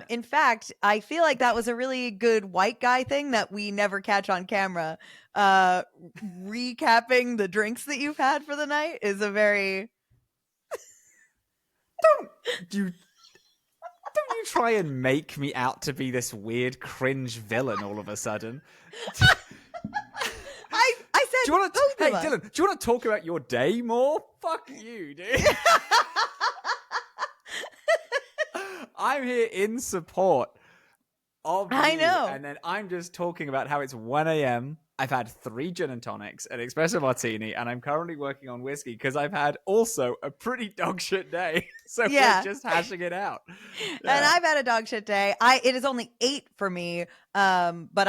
In fact, I feel like that was a really good white guy thing that we never catch on camera. Recapping the drinks that you've had for the night is a very Don't you try and make me out to be this weird cringe villain all of a sudden. I said Do you want to? both Hey, of us. Dylan, do you want to talk about your day more? Fuck you, dude. I'm here in support of I you, know. and then I'm just talking about how it's 1 a.m. I've had 3 gin and tonics, an espresso martini, and I'm currently working on whiskey because I've had also a pretty dog shit day. So Yeah. we're just hashing it out. And I've had a dog shit day. It is only 8 for me, but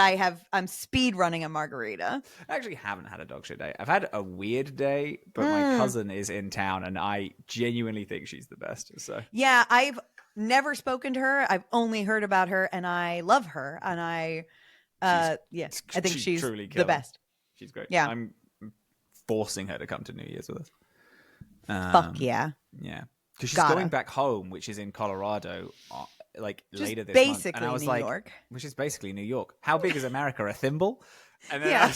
I'm speed running a margarita. I actually haven't had a dog shit day. I've had a weird day, but my cousin is in town, and I genuinely think she's the best. So yeah, I've never spoken to her. I've only heard about her, and I love her. And I think she's truly the best. She's great. Yeah, I'm forcing her to come to New Year's with us. Fuck yeah. Yeah. Because she's going back home, which is in Colorado, like just later this basically month. And I was New like, York. which is basically New York. How big is America? A thimble? And then Yeah.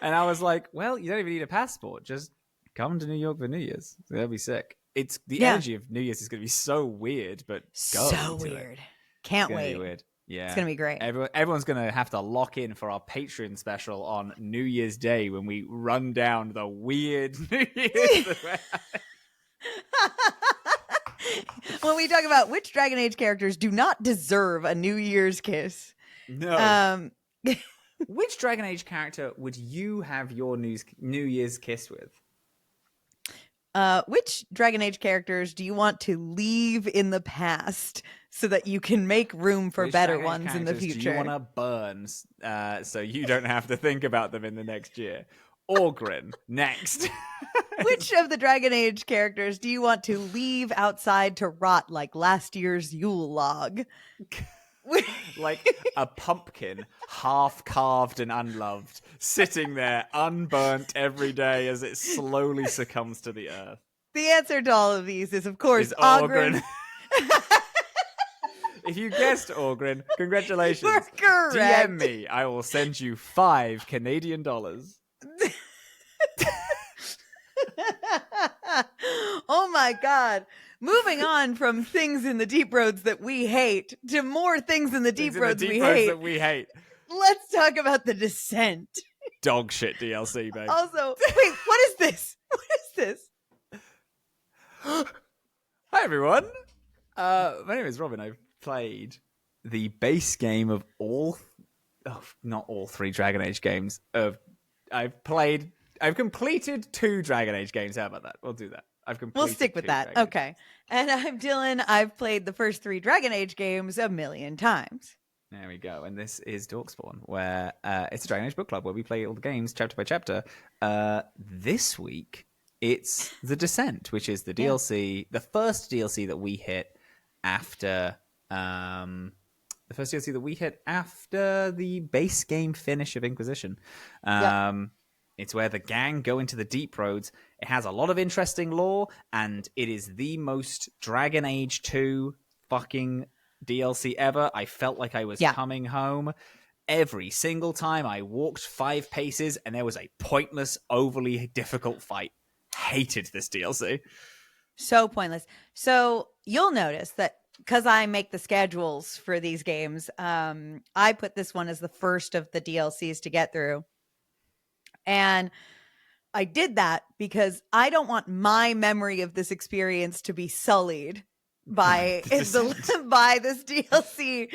and I was like, well, you don't even need a passport. Just come to New York for New Year's. That'll be sick. It's the energy of New Year's is going to be so weird, but so weird. Can't wait. Be weird. Yeah, it's gonna be great. Everyone's gonna have to lock in for our Patreon special on New Year's Day when we run down the weird New Year's. When we talk about which Dragon Age characters do not deserve a New Year's kiss. No. Which Dragon Age character would you have your New Year's kiss with? Which Dragon Age characters do you want to leave in the past so that you can make room for better ones in the future? Do you want to burn so you don't have to think about them in the next year? Orgrin, next. Which of the Dragon Age characters do you want to leave outside to rot like last year's Yule log? Like a pumpkin, half carved and unloved, sitting there unburnt every day as it slowly succumbs to the earth. The answer to all of these is, of course, Orgrin. If you guessed Orgrin, congratulations. You're correct. DM me. I will send you $5 Canadian. Oh my God. Moving on from things in the deep roads that we hate to more things in the deep roads we hate. Let's talk about the Descent. Dog shit DLC, babe. Also, wait, what is this? What is this? Hi, everyone. My name is Robin. I've played the base game of not all 3 Dragon Age games. I've completed 2 Dragon Age games. How about that? We'll do that. We'll stick with that. Okay. And I'm Dillin. I've played the first 3 Dragon Age games a million times. There we go. And this is Dorkspawn, where it's a Dragon Age book club where we play all the games chapter by chapter. This week, it's The Descent, which is the DLC, the first DLC that we hit after the base game finish of Inquisition. It's where the gang go into the deep roads. It has a lot of interesting lore, and it is the most Dragon Age 2 fucking DLC ever. I felt like I was coming home. Every single time I walked 5 paces and there was a pointless, overly difficult fight. Hated this DLC. So pointless. So you'll notice that because I make the schedules for these games, I put this one as the first of the DLCs to get through. And I did that because I don't want my memory of this experience to be sullied by by this DLC.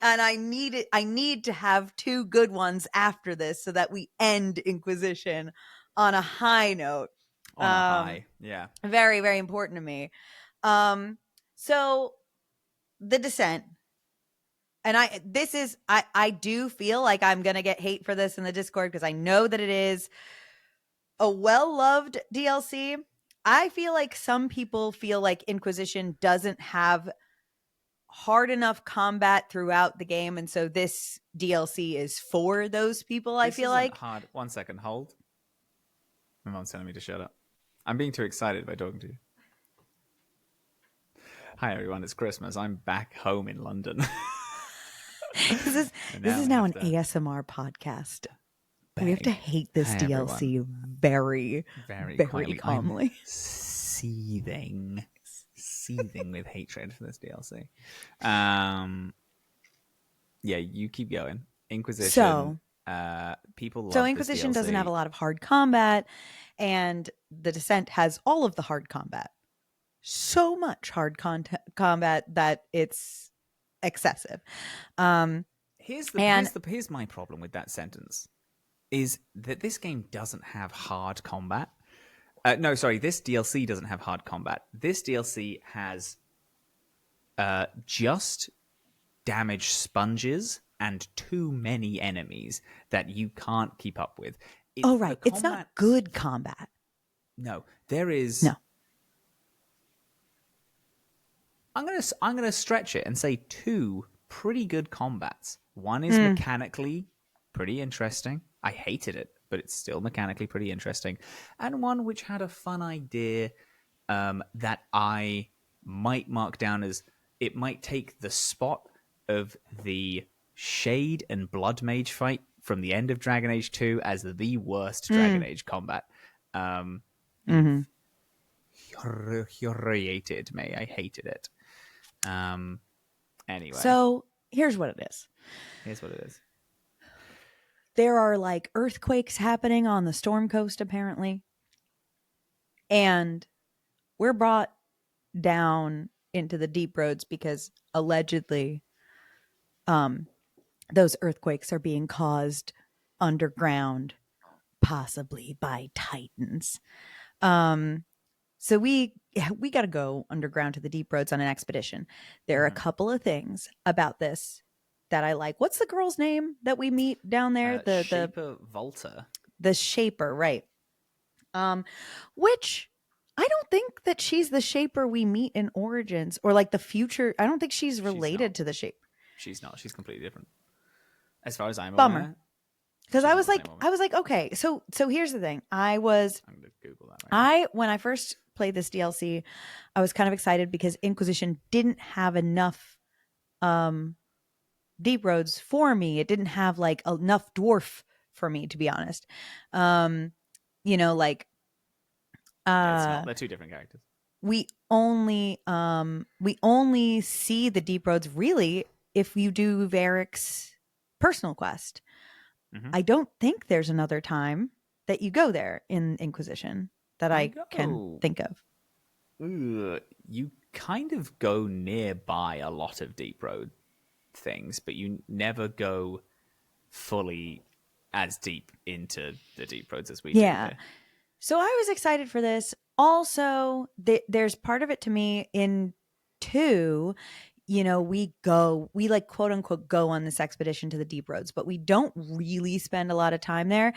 And I need to have 2 good ones after this so that we end Inquisition on a high note. On a high, yeah. Very, very important to me. So the Descent. And I do feel like I'm going to get hate for this in the Discord because I know that it is a well-loved DLC. I feel like some people feel like Inquisition doesn't have hard enough combat throughout the game. And so this DLC is for those people, I feel like. Hard. 1 second, hold. My mom's telling me to shut up. I'm being too excited by talking to you. Hi everyone, it's Christmas. I'm back home in London. This is now an ASMR podcast. We have to hate this Hi, DLC everyone. very, Very very quietly. calmly. I'm seething with hatred for this DLC. Yeah, you keep going. Inquisition. People love So this Inquisition DLC. doesn't have a lot of hard combat, and the Descent has all of the hard combat. So much hard combat that it's excessive. Here's my problem with that sentence is that this game doesn't have hard combat. This DLC doesn't have hard combat. This DLC has just damage sponges and too many enemies that you can't keep up with. It's not good combat. No, there is. No. I'm gonna stretch it and say two pretty good combats. One is mechanically pretty interesting. I hated it, but it's still mechanically pretty interesting. And one which had a fun idea that I might mark down as it might take the spot of the Shade and Blood Mage fight from the end of Dragon Age 2 as the worst Dragon Age combat. Infuriated me. I hated it. Anyway. So here's what it is. There are like earthquakes happening on the Storm Coast, apparently. And we're brought down into the deep roads because allegedly those earthquakes are being caused underground, possibly by Titans. So we got to go underground to the deep roads on an expedition. There are a couple of things about this that I like. What's the girl's name that we meet down there? The Shaper Volta. The Shaper, right? Which I don't think that she's the Shaper we meet in Origins or like the future. I don't think she's related to the Shaper. She's not. She's completely different. As far as I'm aware. Because I was like, okay, so here's the thing. I'm gonna Google that right now. When I first played this DLC, I was kind of excited because Inquisition didn't have enough deep roads for me. It didn't have like enough dwarf for me, to be honest. They're two different characters. We only see the deep roads really if you do Varric's personal quest. I don't think there's another time that you go there in Inquisition that I can think of. You kind of go nearby a lot of deep road things, but you never go fully as deep into the deep roads as we do here. So I was excited for this. Also, there's part of it to me in 2. We like quote unquote go on this expedition to the deep roads, but we don't really spend a lot of time there.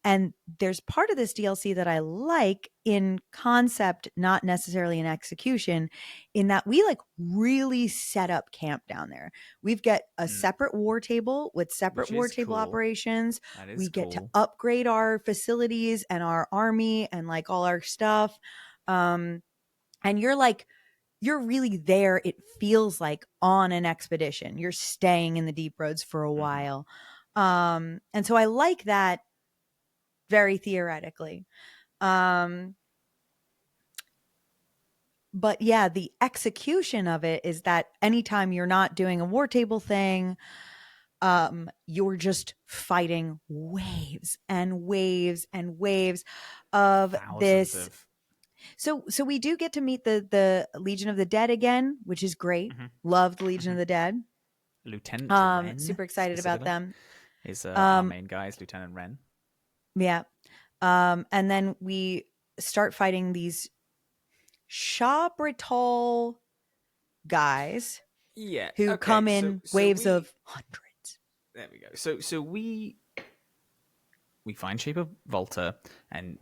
And there's part of this DLC that I like in concept, not necessarily in execution, in that we like really set up camp down there. We've got a separate war table with separate war table operations. We get to upgrade our facilities and our army and like all our stuff. And you're really there. It feels like on an expedition. You're staying in the deep roads for a while. And so I like that very theoretically. But yeah, the execution of it is that anytime you're not doing a war table thing, you're just fighting waves and waves and waves of this. So we do get to meet the Legion of the Dead again, which is great. Love the Legion of the Dead. Lieutenant Wren. Super excited about them. Is our main guy is Lieutenant Wren. Yeah. And then we start fighting these Shah Britol guys. Yeah. Who come in waves of hundreds. There we go. So we find Shaper Volta, and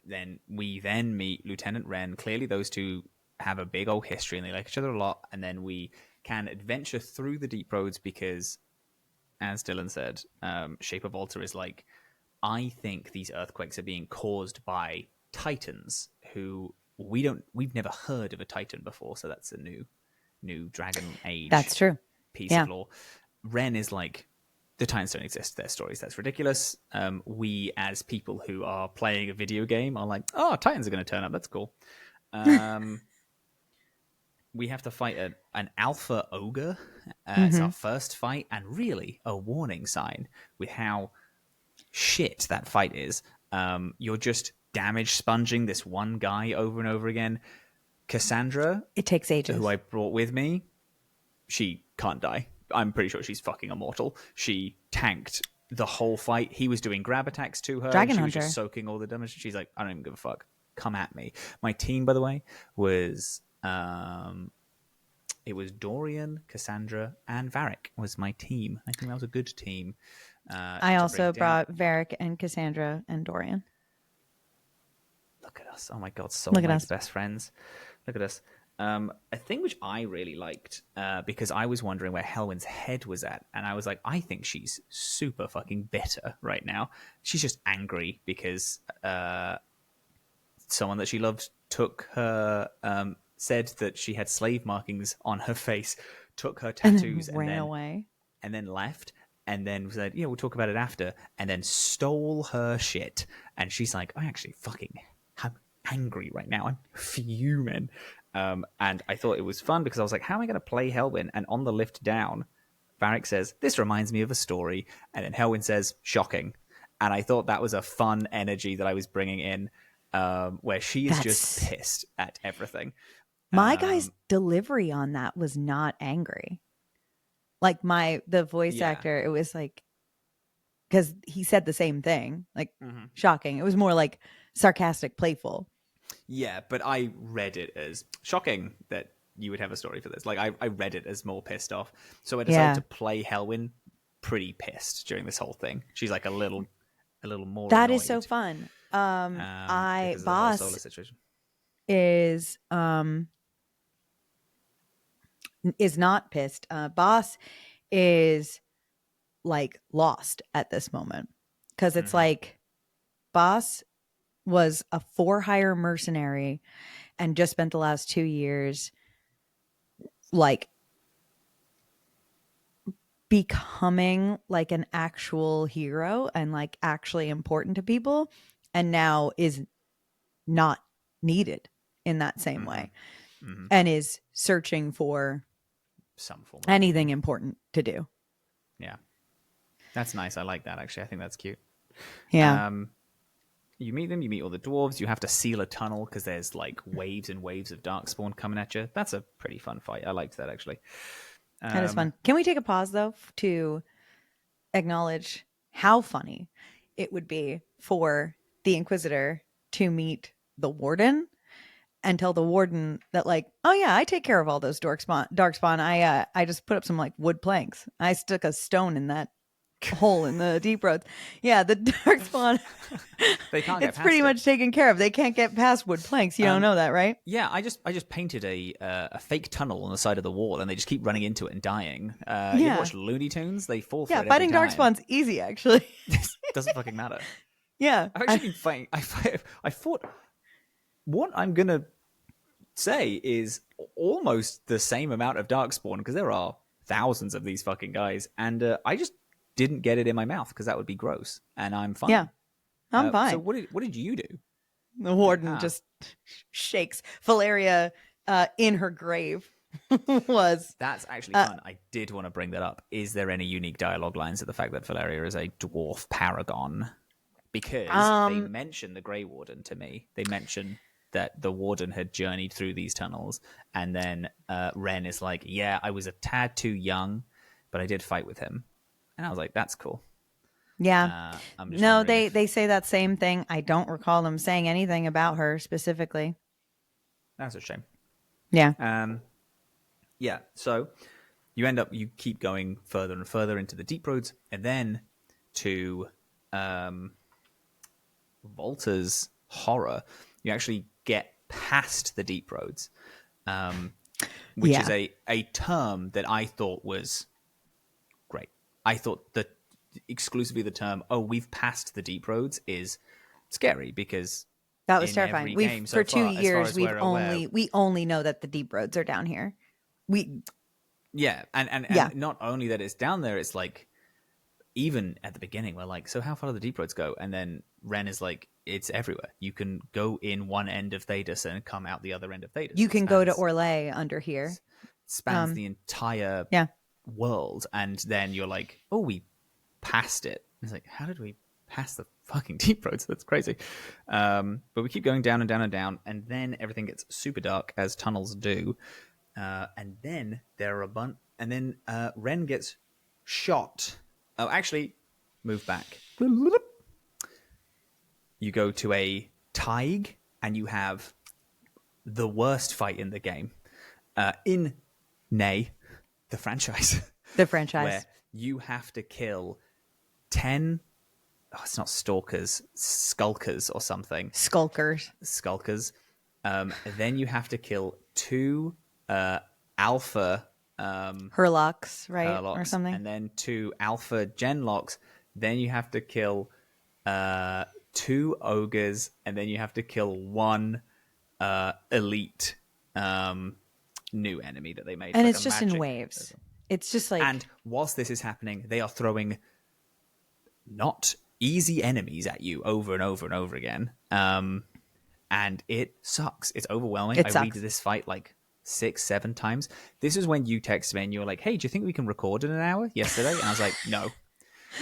then we meet Lieutenant Wren. Clearly those two have a big old history and they like each other a lot. And then we can adventure through the deep roads because, as Dillin said, Shaper Volta is like, I think these earthquakes are being caused by Titans who we've never heard of a Titan before. So that's a new new Dragon Age That's true. piece Yeah. of lore. Ren is like, the Titans don't exist, their stories, that's ridiculous. We, as people who are playing a video game, are like, oh, Titans are going to turn up, that's cool. We have to fight an alpha ogre. It's our first fight, and really a warning sign with how shit that fight is. You're just damage sponging this one guy over and over again. Cassandra, It takes ages. who I brought with me, she can't die. I'm pretty sure she's fucking immortal. She tanked the whole fight. He was doing grab attacks to her. Dragon she Hunter. was just soaking all the damage. She's like, I don't even give a fuck. Come at me. My team, by the way, was it was Dorian, Cassandra, and Varric was my team. I think that was a good team. I also brought Varric and Cassandra and Dorian. Look at us. Oh my god, Look at us. best friends. Look at us. A thing which I really liked, because I was wondering where Helwyn's head was at, and I was like, I think she's super fucking bitter right now. She's just angry because someone that she loved took her, said that she had slave markings on her face, took her tattoos, and ran away. And then left, and then said, yeah, we'll talk about it after, and then stole her shit. And she's like, I'm angry right now. I'm fuming. And I thought it was fun because I was like, how am I going to play Helwyn? And on the lift down, Varric says, this reminds me of a story. And then Helwyn says, shocking. And I thought that was a fun energy that I was bringing in, where she is just pissed at everything. My guy's delivery on that was not angry. Like the voice actor, it was like, because he said the same thing, like shocking. It was more like sarcastic, playful. Yeah, but I read it as shocking that you would have a story for this. Like I read it as more pissed off. So I decided to play Helwyn pretty pissed during this whole thing. She's like a little more. That annoyed, is so fun. Boss is not pissed. Boss is like lost at this moment because it's like Boss was a for-hire mercenary and just spent the last 2 years like becoming like an actual hero and like actually important to people, and now is not needed in that same way and is searching for some form of anything important to do. Yeah, that's nice. I like that, actually. I think that's cute. Yeah. You meet them, you meet all the dwarves, you have to seal a tunnel because there's like waves and waves of Darkspawn coming at you. That's a pretty fun fight. I liked that, actually. That is fun. Can we take a pause, though, to acknowledge how funny it would be for the Inquisitor to meet the Warden and tell the Warden that, like, oh, yeah, I take care of all those Darkspawn. I just put up some, like, wood planks. I stuck a stone in that hole in the deep roads. Yeah, the Darkspawn. They can't get it's pretty much taken care of. They can't get past wood planks. You don't know that, right? Yeah, I just painted a fake tunnel on the side of the wall, and they just keep running into it and dying. You ever watch Looney Tunes? They fall for it. Yeah, fighting Darkspawn's easy, actually. Doesn't fucking matter. Yeah, I've actually been fighting. I fought. What I'm gonna say is almost the same amount of Darkspawn, because there are thousands of these fucking guys, and I just didn't get it in my mouth because that would be gross, and I'm fine. Yeah, I'm fine. So what did you do? The Warden just shakes Valeria in her grave. That's actually fun. I did want to bring that up. Is there any unique dialogue lines of the fact that Valeria is a dwarf paragon? Because they mention the Grey Warden to me. They mention that the Warden had journeyed through these tunnels, and then Ren is like, yeah, I was a tad too young, but I did fight with him. And I was like, that's cool. Yeah. No, they say that same thing. I don't recall them saying anything about her specifically. That's a shame. Yeah. Yeah. So you keep going further and further into the deep roads, and then to Volta's horror, you actually get past the deep roads, which is a term that I thought was great. I thought that exclusively the term, oh, we've passed the deep roads, is scary, because that was terrifying. For 2 years we only know that the deep roads are down here. We Yeah, and Yeah. not only that it's down there, it's like even at the beginning we're like, so how far do the deep roads go? And then Ren is like, it's everywhere. You can go in one end of Thedas and come out the other end of Thedas. You can go to Orlais under here. Spans the entire world, and then you're like, oh, we passed it. It's like, how did we pass the fucking deep roads? That's crazy. But we keep going down and down and down, and then everything gets super dark, as tunnels do. And then there are a bunch, and then Ren gets shot. Oh, actually, move back. You go to a Taig, and you have the worst fight in the game. In Nay, the franchise. The franchise. Where you have to kill 10... Oh, it's not stalkers, skulkers or something. Skulkers. Then you have to kill 2 alpha... Herlocks, right? Herlocks, or something. And then 2 alpha genlocks. Then you have to kill 2 ogres. And then you have to kill 1 elite new enemy that they made. And like it's just in waves. It's just like... And whilst this is happening, they are throwing not easy enemies at you over and over and over again. And it sucks. It's overwhelming. I read this fight like 6-7 times. This is when you texted me and you were like, hey, do you think we can record in an hour yesterday? And I was like, no.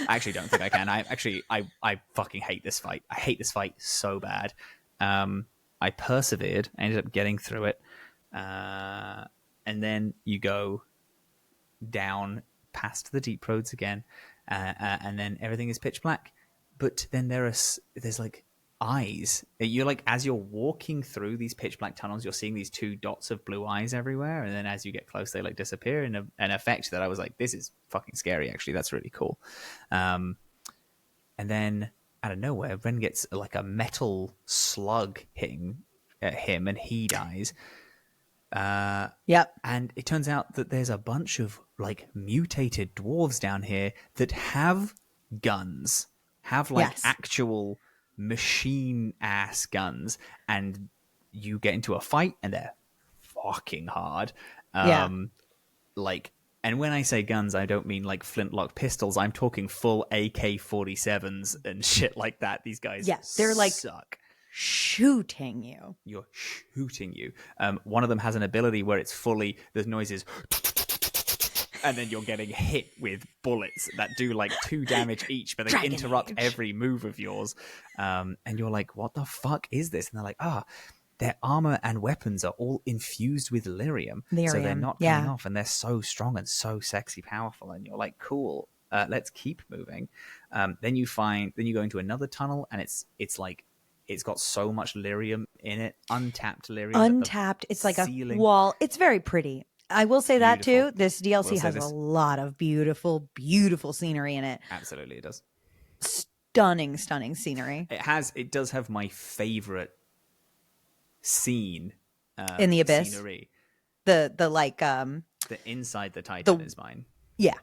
I actually don't think I can. I fucking hate this fight. I hate this fight so bad. I persevered. I ended up getting through it. And then you go down past the deep roads again, and then everything is pitch black. But then there's like eyes. You're like, as you're walking through these pitch black tunnels, you're seeing these 2 dots of blue eyes everywhere, and then as you get close, they like disappear in an effect that I was like, this is fucking scary. Actually, that's really cool. And then out of nowhere, Ren gets like a metal slug hitting at him, and he dies. Yep. And it turns out that there's a bunch of like mutated dwarves down here that have guns, have like actual machine ass guns, and you get into a fight and they're fucking hard. Like, and when I say guns, I don't mean like flintlock pistols. I'm talking full AK-47s and shit like that. These guys, they're like suck. Shooting you. You're shooting you. One of them has an ability where it's fully, the noise is, and then you're getting hit with bullets that do like 2 damage each, but they interrupt every move of yours. And you're like, what the fuck is this? And they're like, their armor and weapons are all infused with lyrium. So they're not coming off, and they're so strong and so sexy powerful. And you're like, cool, let's keep moving. Then you go into another tunnel, and it's like, it's got so much lyrium in it, untapped lyrium. Untapped. It's like a wall. It's very pretty. I will say that too. This DLC has a lot of beautiful, beautiful scenery in it. Absolutely, it does. Stunning scenery. It does have my favorite scene in the abyss. Scenery. The like the inside the Titan is mine. Yeah.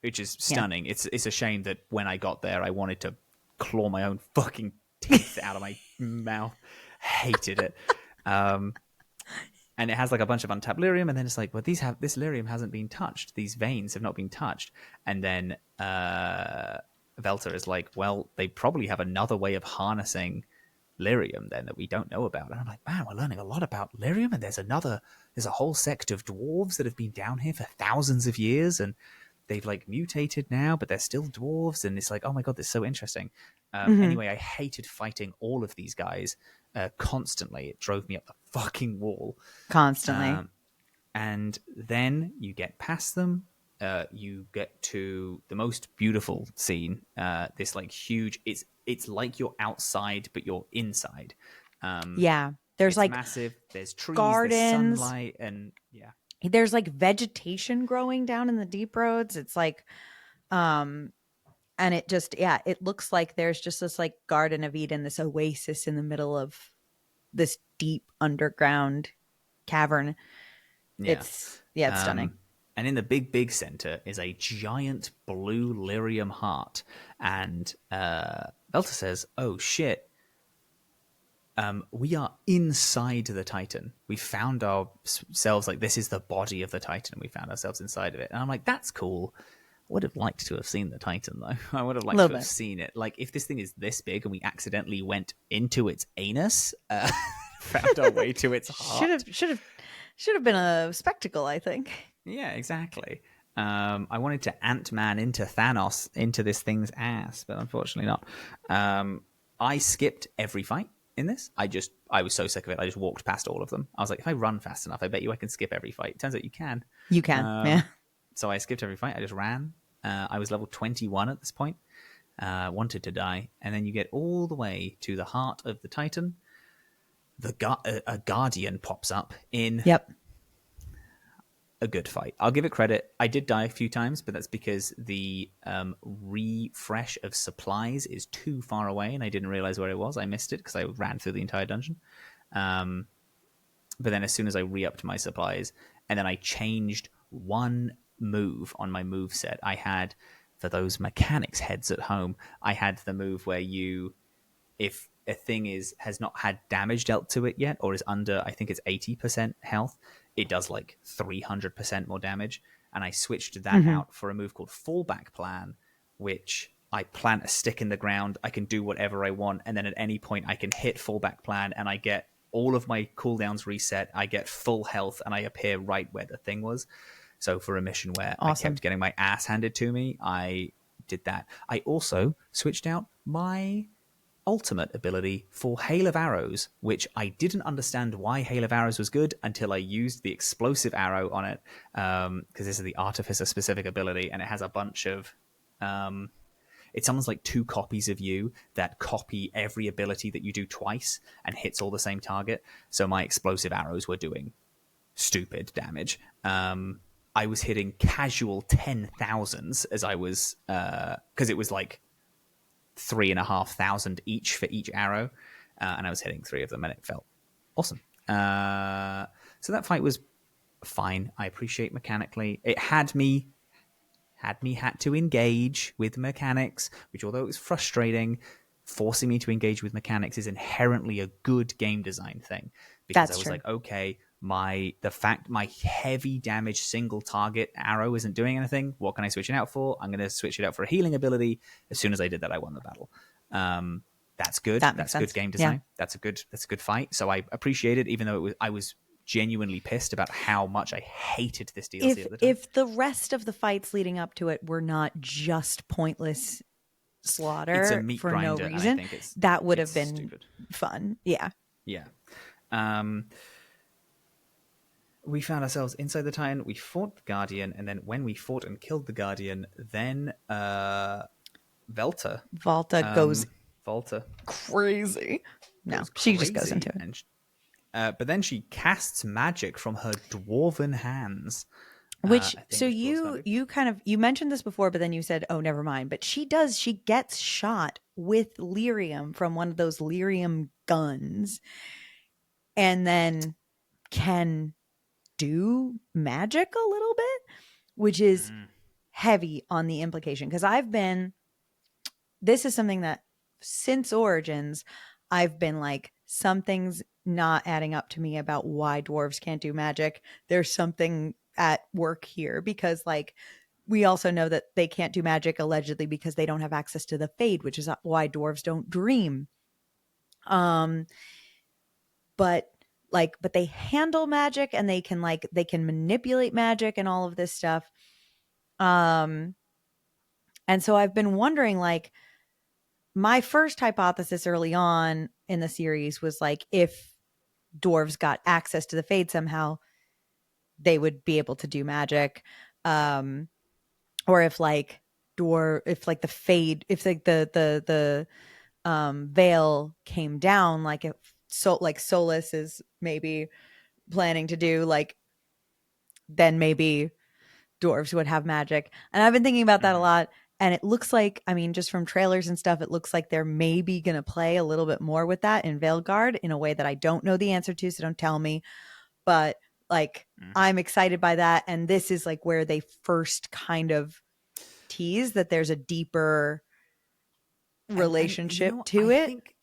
Which is stunning. It's a shame that when I got there, I wanted to claw my own fucking teeth out of my mouth. Hated it. And it has like a bunch of untapped lyrium, and then it's like, well, this lyrium hasn't been touched. These veins have not been touched. And then Velta is like, well, they probably have another way of harnessing lyrium then that we don't know about. And I'm like, man, we're learning a lot about lyrium, and there's a whole sect of dwarves that have been down here for thousands of years, and they've like mutated now, but they're still dwarves. And it's like, oh my god, this is so interesting. Anyway, I hated fighting all of these guys constantly. It drove me up the fucking wall constantly. And then you get past them. You get to the most beautiful scene. This like huge. It's like you're outside, but you're inside. There's like massive. There's trees, gardens, there's sunlight, and there's like vegetation growing down in the deep roads. It's like, and it just, it looks like there's just this like Garden of Eden, this oasis in the middle of this deep underground cavern. It's stunning. And in the big center is a giant blue lyrium heart. And Belta says, oh shit, we are inside the Titan. We found ourselves like, this is the body of the Titan, and we found ourselves inside of it. And I'm like, that's cool. Would have liked to have seen the Titan, though. I would have liked to have seen it. Like, if this thing is this big and we accidentally went into its anus, found our way to its heart. Should have been a spectacle, I think. Yeah, exactly. I wanted to Ant-Man into Thanos into this thing's ass, but unfortunately not. I skipped every fight in this. I was so sick of it. I just walked past all of them. I was like, if I run fast enough, I bet you I can skip every fight. It turns out you can. You can, yeah. So I skipped every fight. I just ran. I was level 21 at this point. Wanted to die. And then you get all the way to the heart of the Titan. A Guardian pops up in a good fight. I'll give it credit. I did die a few times, but that's because the refresh of supplies is too far away, and I didn't realize where it was. I missed it because I ran through the entire dungeon. But then as soon as I re-upped my supplies, and then I changed one move on my move set, I had, for those mechanics heads at home, I had the move where if a thing has not had damage dealt to it yet, or is under, I think it's 80% health, it does like 300% more damage. And I switched that out for a move called Fallback Plan, which I plant a stick in the ground, I can do whatever I want, and then at any point I can hit Fallback Plan, and I get all of my cooldowns reset, I get full health, and I appear right where the thing was. So for a mission where I kept getting my ass handed to me, I did that. I also switched out my ultimate ability for Hail of Arrows, which I didn't understand why Hail of Arrows was good until I used the explosive arrow on it, because this is the Artificer specific ability, and it has a bunch of it summons like 2 copies of you that copy every ability that you do twice and hits all the same target. So my explosive arrows were doing stupid damage. I was hitting casual 10,000s as I was, because it was like 3,500 each for each arrow, and I was hitting 3 of them, and it felt awesome. So that fight was fine. I appreciate mechanically. It had me had to engage with mechanics, which, although it was frustrating, forcing me to engage with mechanics is inherently a good game design thing. Because I was like, okay, my heavy damage single target arrow isn't doing anything. What can I switch it out for? I'm going to switch it out for a healing ability. As soon as I did that, I won the battle. That's good. That's good game design. Yeah. That's a good fight. So I appreciate it, even though I was genuinely pissed about how much I hated this DLC at the time. If the rest of the fights leading up to it were not just pointless slaughter for no reason, that would have been stupid. Fun. Yeah. Yeah. We found ourselves inside the Titan. We fought the Guardian, and then when we fought and killed the Guardian, then Valta goes crazy. No, she just goes into it. But then she casts magic from her dwarven hands. Which, so you mentioned this before, but then you said, oh, never mind. But she gets shot with lyrium from one of those lyrium guns, and then can do magic a little bit, which is heavy on the implication. Because this is something that since Origins, I've been like, something's not adding up to me about why dwarves can't do magic. There's something at work here, because like we also know that they can't do magic allegedly because they don't have access to the Fade, which is why dwarves don't dream. But they handle magic, and they can manipulate magic and all of this stuff. And so I've been wondering, like, my first hypothesis early on in the series was like, if dwarves got access to the Fade somehow, they would be able to do magic. Or if like the Fade, if like the veil came down, like if Solus is maybe planning to do, like, then maybe dwarves would have magic. And I've been thinking about that a lot. And it looks like, I mean, just from trailers and stuff, it looks like they're maybe going to play a little bit more with that in Veilgaurd in a way that I don't know the answer to, so don't tell me. But like, I'm excited by that. And this is like where they first kind of tease that there's a deeper relationship to it. I think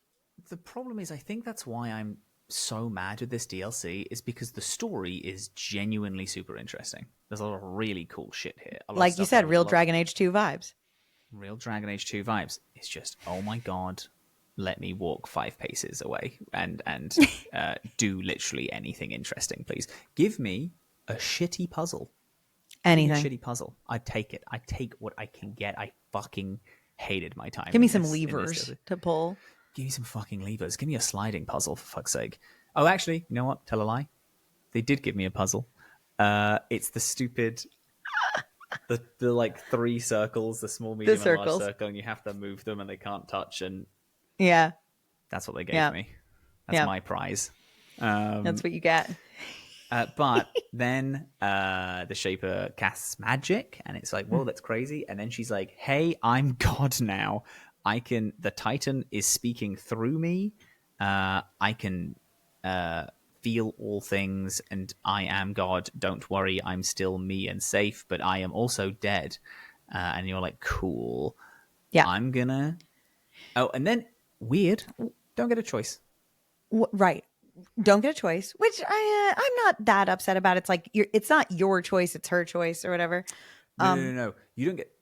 the problem is, I think that's why I'm so mad with this DLC, is because the story is genuinely super interesting. There's a lot of really cool shit here. Like you said, real Dragon Age 2 vibes. Real Dragon Age 2 vibes. It's just, oh my god, let me walk 5 paces away and do literally anything interesting, please. Give me a shitty puzzle. Anything. Give me a shitty puzzle. I'd take it. I'd take what I can get. I fucking hated my time. Give me some levers to pull. Give me some fucking levers. Give me a sliding puzzle, for fuck's sake. Oh, actually, you know what? Tell a lie. They did give me a puzzle. It's the stupid... the like 3 circles, the small, medium, and large circle, and you have to move them and they can't touch, and... Yeah. That's what they gave me. That's my prize. That's what you get. But then the Shaper casts magic, and it's like, whoa, that's crazy. And then she's like, hey, I'm God now. The Titan is speaking through me. I can feel all things, and I am God. Don't worry, I'm still me and safe, but I am also dead. And you're like, cool. Yeah. I'm gonna... Oh, and then, weird, don't get a choice. Right. Don't get a choice, which I'm not that upset about. It's like, it's not your choice, it's her choice or whatever. No. You don't get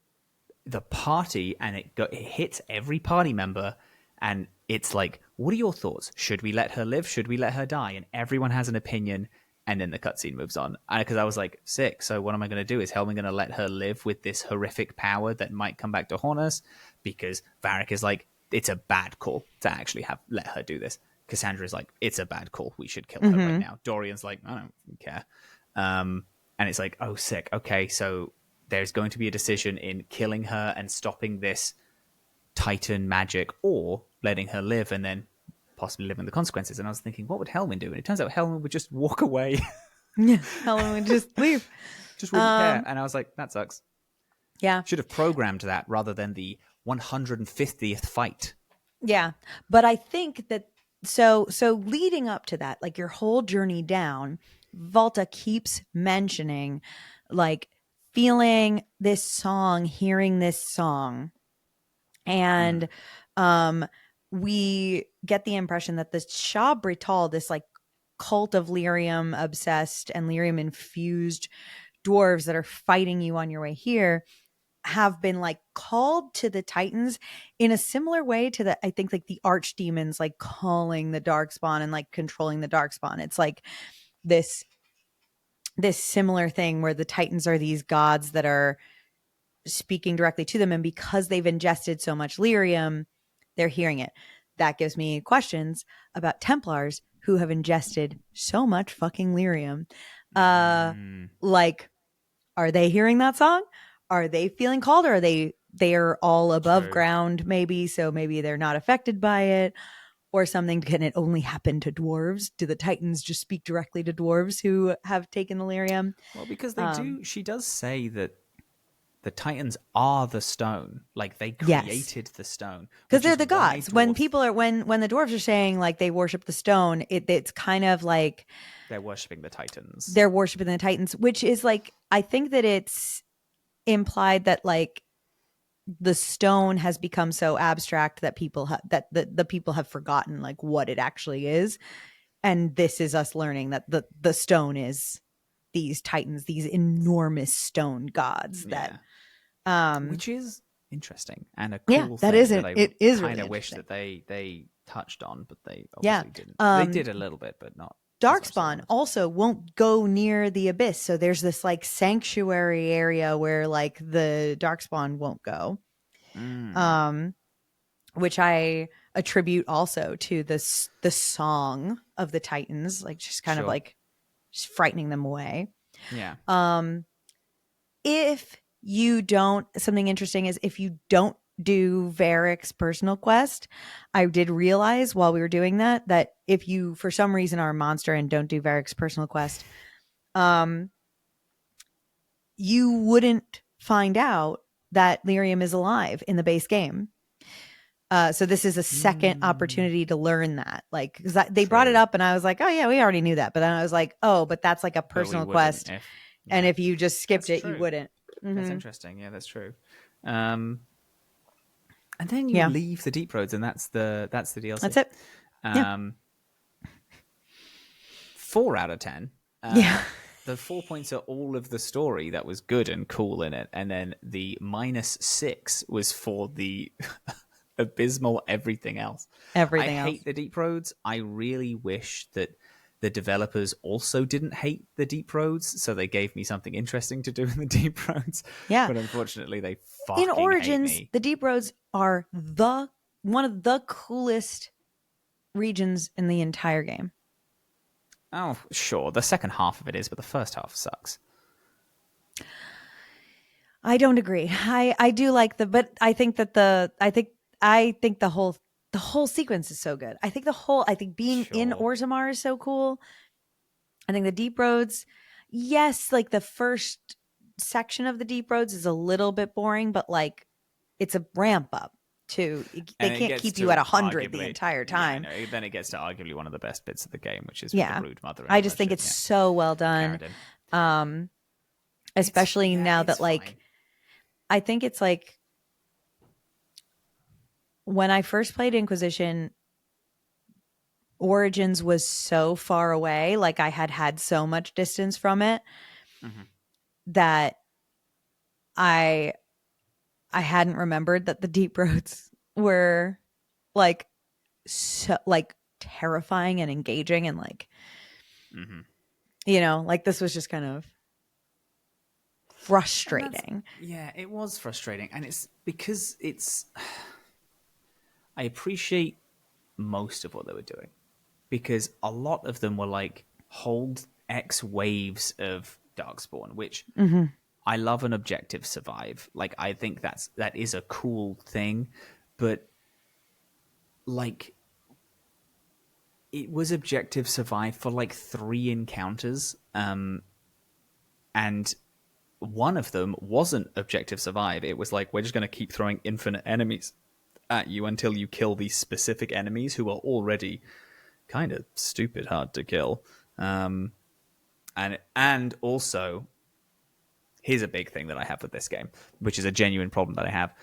the party, and it hits every party member, and it's like, what are your thoughts? Should we let her live? Should we let her die? And everyone has an opinion, and then the cutscene moves on. Because I was like, sick. So what am I going to do? Is Helm going to let her live with this horrific power that might come back to haunt us? Because Varric is like, it's a bad call to actually let her do this. Cassandra is like, it's a bad call. We should kill her right now. Dorian's like, I don't care. And it's like, oh, sick. Okay, so there's going to be a decision in killing her and stopping this Titan magic, or letting her live and then possibly living the consequences. And I was thinking, what would Helmin do? And it turns out Helmin would just walk away. Yeah, Helmin would just leave. Just wouldn't care. And I was like, that sucks. Yeah. Should have programmed that rather than the 150th fight. Yeah. But I think that so leading up to that, like your whole journey down, Volta keeps mentioning like feeling this song, hearing this song. And we get the impression that the Shah Brital, this like cult of lyrium obsessed and lyrium infused dwarves that are fighting you on your way here, have been like called to the Titans in a similar way to I think like the archdemons like calling the Darkspawn and like controlling the Darkspawn. It's like this similar thing where the Titans are these gods that are speaking directly to them, and because they've ingested so much lyrium, they're hearing it. That gives me questions about Templars who have ingested so much fucking lyrium. Like, are they hearing that song? Are they feeling called, or are they're all above ground maybe, so maybe they're not affected by it or something? Can it only happen to dwarves? Do the Titans just speak directly to dwarves who have taken the lyrium? Well, because they do. She does say that the Titans are the stone. Like, they created the stone. Because they're the gods. When people are when the dwarves are saying like they worship the stone, it's kind of like they're worshipping the Titans. They're worshipping the Titans, which is like, I think that it's implied that like the stone has become so abstract that the people have forgotten like what it actually is. And this is us learning that the stone is these Titans, these enormous stone gods that which is interesting and a cool thing. That is it. It is kind really of wish that they touched on, but they obviously didn't. They did a little bit, but not. Darkspawn also won't go near the abyss, so there's this like sanctuary area where like the Darkspawn won't go, which I attribute also to the song of the Titans, like just kind of like just frightening them away. Yeah. If you don't, something interesting is if you don't do Varric's personal quest, I did realize while we were doing that if you for some reason are a monster and don't do Varric's personal quest, you wouldn't find out that lyrium is alive in the base game. So this is a second opportunity to learn that, like, because they brought it up and I was like, oh yeah, we already knew that, but then I was like, oh, but that's like a personal quest, and if you just skipped it, you wouldn't. That's interesting. Yeah, that's true. And then you leave the Deep Roads, and that's the DLC. That's it. Yeah. 4 out of 10. Yeah. The 4 points are all of the story that was good and cool in it, and then the -6 was for the abysmal everything else. I Everything else. hate the deep roads. I really wish that the developers also didn't hate the deep roads, so they gave me something interesting to do in the deep roads. Yeah. But unfortunately, they In fucking Origins, hate me. the deep roads are one of the coolest regions in the entire game. Oh, sure. The second half of it is, but the first half sucks. I don't agree. I do like but I think that I think the whole sequence is so good. I think being in Sure. Orzammar is so cool. I think the deep roads, yes, like the first section of the deep roads is a little bit boring, but like it's a ramp up to they And it can't gets keep you to at 100 the arguably, entire yeah, I time. know. Then it gets to arguably one of the best bits of the game, which is with the Yeah. Brood Mother and I all just that think shit. it's Yeah. so well done. Carradine. Especially now It's that like fine. I think it's like when I first played Inquisition, Origins was so far away, like I had so much distance from it Mm-hmm. that I hadn't remembered that the deep roads were like so like terrifying and engaging and like Mm-hmm. like this was just kind of frustrating. Yeah, it was frustrating, and it's because it's. I appreciate most of what they were doing because a lot of them were like hold X waves of Darkspawn, which Mm-hmm. I love an objective survive. Like I think that is a cool thing, but like it was objective survive for like 3 encounters, and one of them wasn't objective survive. It was like we're just going to keep throwing infinite enemies at you until you kill these specific enemies who are already kind of stupid hard to kill. And also, here's a big thing that I have with this game, which is a genuine problem that I have.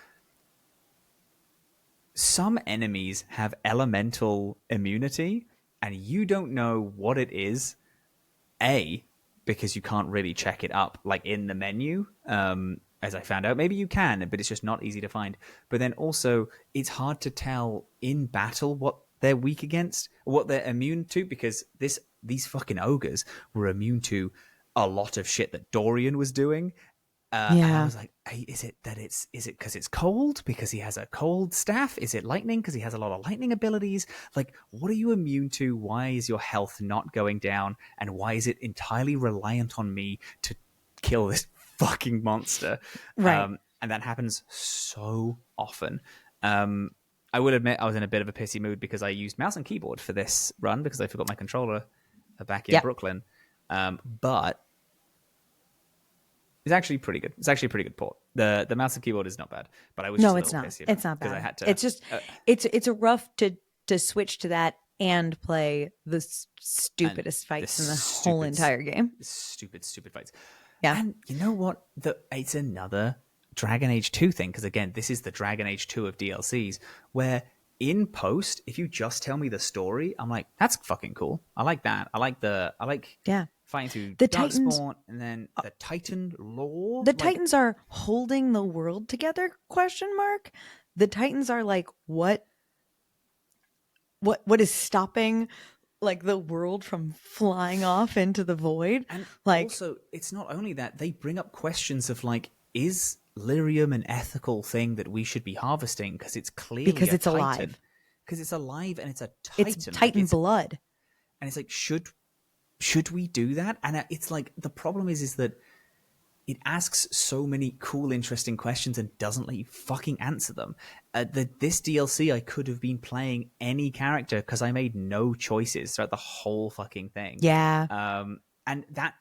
Some enemies have elemental immunity, and you don't know what it is. Because you can't really check it up like in the menu. As I found out, maybe you can, but it's just not easy to find. But then also, it's hard to tell in battle what they're weak against, what they're immune to, because these fucking ogres were immune to a lot of shit that Dorian was doing. And I Yeah. was like, hey, is it because it's cold because he has a cold staff? Is it lightning because he has a lot of lightning abilities? Like, what are you immune to? Why is your health not going down? And why is it entirely reliant on me to kill this fucking monster? Right. And that happens so often. I will admit I was in a bit of a pissy mood because I used mouse and keyboard for this run because I forgot my controller back in Yeah. Brooklyn. But it's actually pretty good. It's actually a pretty good port. The mouse and keyboard is not bad, but I was just No, a it's little not. pissy It's not because I bad. had to. It's just it's a rough to switch to that and play the stupidest fights in the whole entire game. Stupid fights. Yeah. And you know what? It's another Dragon Age 2 thing because again, this is the Dragon Age 2 of DLCs where in post, if you just tell me the story, I'm like, that's fucking cool. I like that. I like Yeah. fighting through The Titans, Darkspawn and then the Titan lore. the Titans are holding the world together, question mark. The Titans are like what is stopping like the world from flying off into the void? And Like also, it's not only that, they bring up questions of like, is lyrium an ethical thing that we should be harvesting? Because it's clearly because it's Titan. alive. Because it's alive and it's a Titan. It's Titan blood. And it's like, should we do that? And it's like, the problem is that it asks so many cool, interesting questions and doesn't let you fucking answer them. This DLC, I could have been playing any character because I made no choices throughout the whole fucking thing. Yeah. And that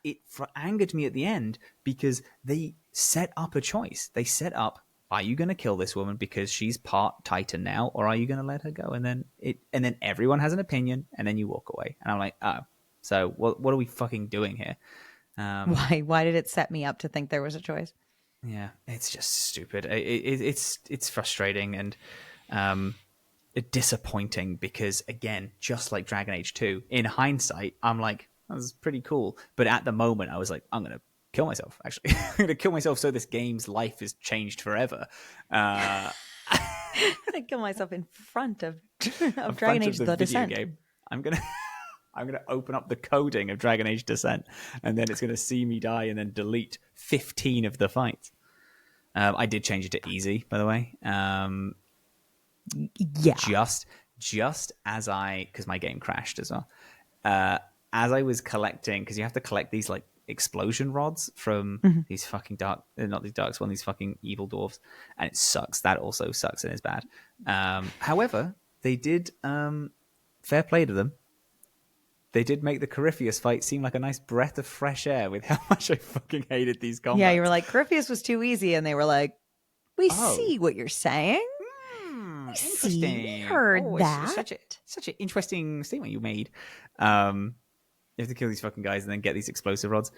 angered me at the end because they set up a choice. They set up, are you going to kill this woman because she's part Titan now, or are you going to let her go? And then everyone has an opinion, and then you walk away. And I'm like, oh, so what are we fucking doing here? Why did it set me up to think there was a choice? Yeah, it's just stupid. It's frustrating, and disappointing because, again, just like Dragon Age 2, in hindsight, I'm like, that was pretty cool. But at the moment, I was like, I'm going to kill myself, actually. I'm going to kill myself so this game's life is changed forever. I kill myself in front of Dragon Age the The video Descent. game. I'm gonna open up the coding of Dragon Age Descent, and then it's gonna see me die, and then delete 15 of the fights. I did change it to easy, by the way. Just as because my game crashed as well. As I was collecting, because you have to collect these like explosion rods from these fucking not these darks one, these fucking evil dwarves, and it sucks. That also sucks and is bad. However, they did fair play to them. They did make the Corypheus fight seem like a nice breath of fresh air with how much I fucking hated these combats. Yeah, you were like, Corypheus was too easy, and they were like, we see what you're saying. Interesting. We heard that. It's such an interesting statement you made. You have to kill these fucking guys and then get these explosive rods.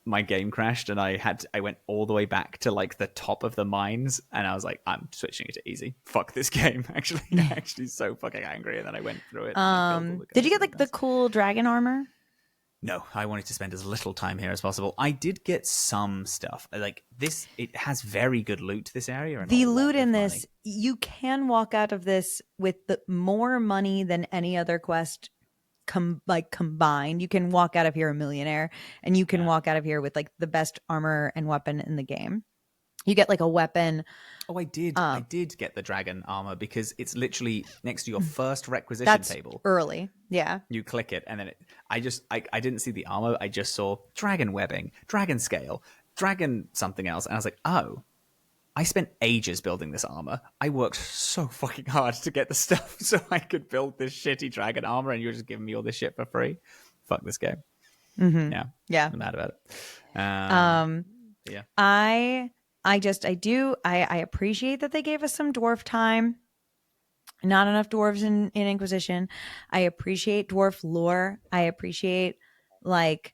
My game crashed and I went all the way back to like the top of the mines, and I was like, I'm switching it to easy. Fuck this game. Actually so fucking angry, and then I went through it. Did you get like the cool dragon armor? No, I wanted to spend as little time here as possible. I did get some stuff. Like this, it has very good loot, this area. And the loot in this, you can walk out of this with more money than any other quest combined. You can walk out of here a millionaire, and you can walk out of here with like the best armor and weapon in the game. You get like a weapon. Oh, I did get the dragon armor because it's literally next to your first requisition table. Early. Yeah. You click it, and then I didn't see the armor. I just saw dragon webbing, dragon scale, dragon something else. And I was like, oh, I spent ages building this armor. I worked so fucking hard to get the stuff so I could build this shitty dragon armor, and you're just giving me all this shit for free. Fuck this game. Mm-hmm. Yeah. I'm mad about it. Yeah. I appreciate that they gave us some dwarf time. Not enough dwarves in Inquisition. I appreciate dwarf lore. I appreciate like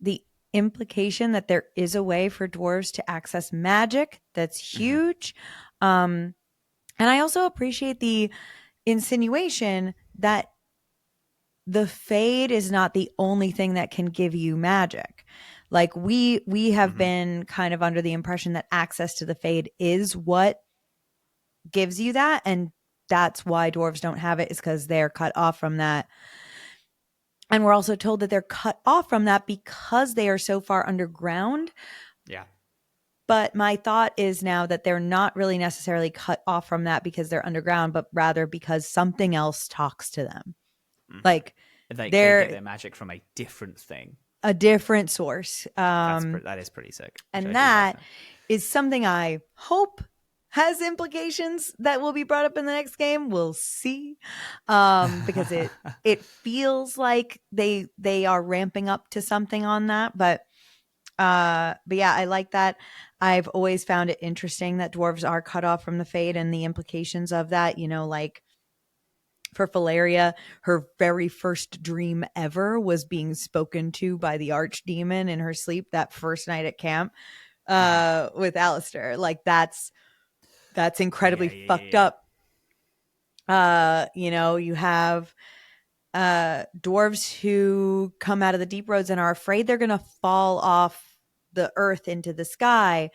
the implication that there is a way for dwarves to access magic. That's huge. And I also appreciate the insinuation that the Fade is not the only thing that can give you magic. Like we have been kind of under the impression that access to the Fade is what gives you that, and that's why dwarves don't have it, is because they're cut off from that. And we're also told that they're cut off from that because they are so far underground. Yeah. But my thought is now that they're not really necessarily cut off from that because they're underground, but rather because something else talks to them. Like they get their magic from a different thing. A different source. That is pretty sick. And that is something I hope has implications that will be brought up in the next game. We'll see. Because it feels like they are ramping up to something on that. But yeah, I like that. I've always found it interesting that dwarves are cut off from the Fade and the implications of that. You know, like for Valeria, her very first dream ever was being spoken to by the archdemon in her sleep that first night at camp with Alistair. Like that's incredibly fucked up. You know, you have dwarves who come out of the deep roads and are afraid they're going to fall off the earth into the sky.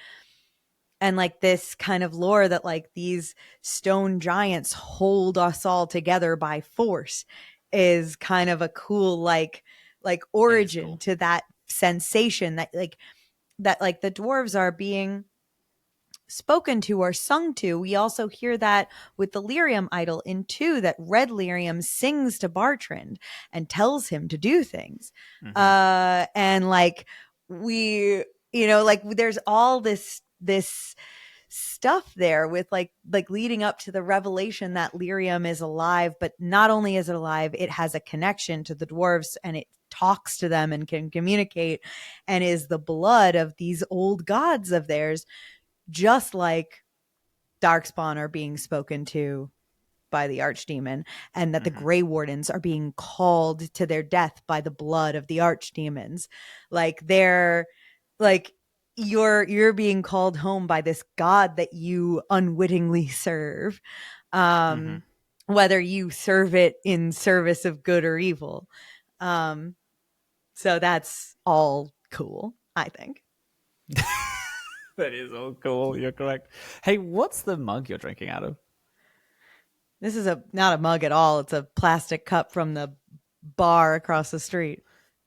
And like this kind of lore that like these stone giants hold us all together by force is kind of a cool like origin to that sensation that the dwarves are being spoken to or sung to. We also hear that with the lyrium idol in 2, that red lyrium sings to Bartrand and tells him to do things. And like we, you know, like there's all this stuff there with like leading up to the revelation that lyrium is alive. But not only is it alive, it has a connection to the dwarves, and it talks to them and can communicate, and is the blood of these old gods of theirs, just like Darkspawn are being spoken to by the archdemon, and that the Grey Wardens are being called to their death by the blood of the archdemons. Like they're like, you're being called home by this god that you unwittingly serve. whether you serve it in service of good or evil. So that's all cool, I think. That is all cool. You're correct. Hey, what's the mug you're drinking out of? This is not a mug at all. It's a plastic cup from the bar across the street,